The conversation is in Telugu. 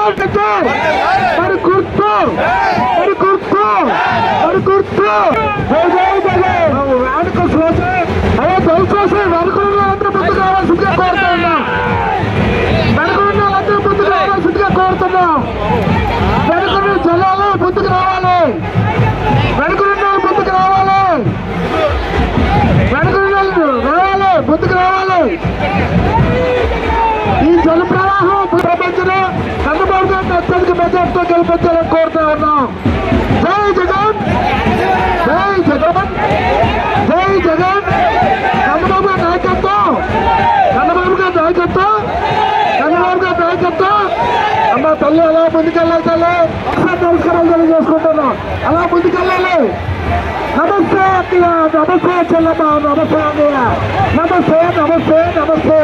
మరి గుర్తు మరి గుర్తు మరి గుర్తు వెనుక చూసి అదే దయచేసి వెనుకున్న అందరూ ముందుకు రావాల్సిందిగా కోరుతున్నా. వెనుకున్న అందరూ ముందుకు రావాల్సిందిగా కోరుతున్నా. వెనుకున్న జిల్లాలో ముందుకు రావాలి. వెనుకున్న ముందుకు రావాలి. వెనుకున్న రావాలి ముందుకు రావాలి. ఈ జల ప్రవాహం ప్రపంచంలో చంద్రబాబు గారిని అత్యధిక మెజార్టీతో గెలిపించాలని కోరుతా ఉన్నాం. జై జగన్, జై జగన్, జై జగన్. చంద్రబాబు గారి నాయకత్వం, చంద్రబాబు గారి నాయకత్వం, చంద్రబాబు గారి నాయకత్వం. అమ్మ తల్లి అలా ముందుకెళ్ళాలి. తల్లి నమస్కారాలు తెలియజేసుకుంటున్నాం. అలా ముందుకెళ్ళాలి. నమస్తే అన్నయ్య, నమస్తే చెల్లమ్మ, నమస్తే అన్నయ్య, నమస్తే నమస్తే నమస్తే.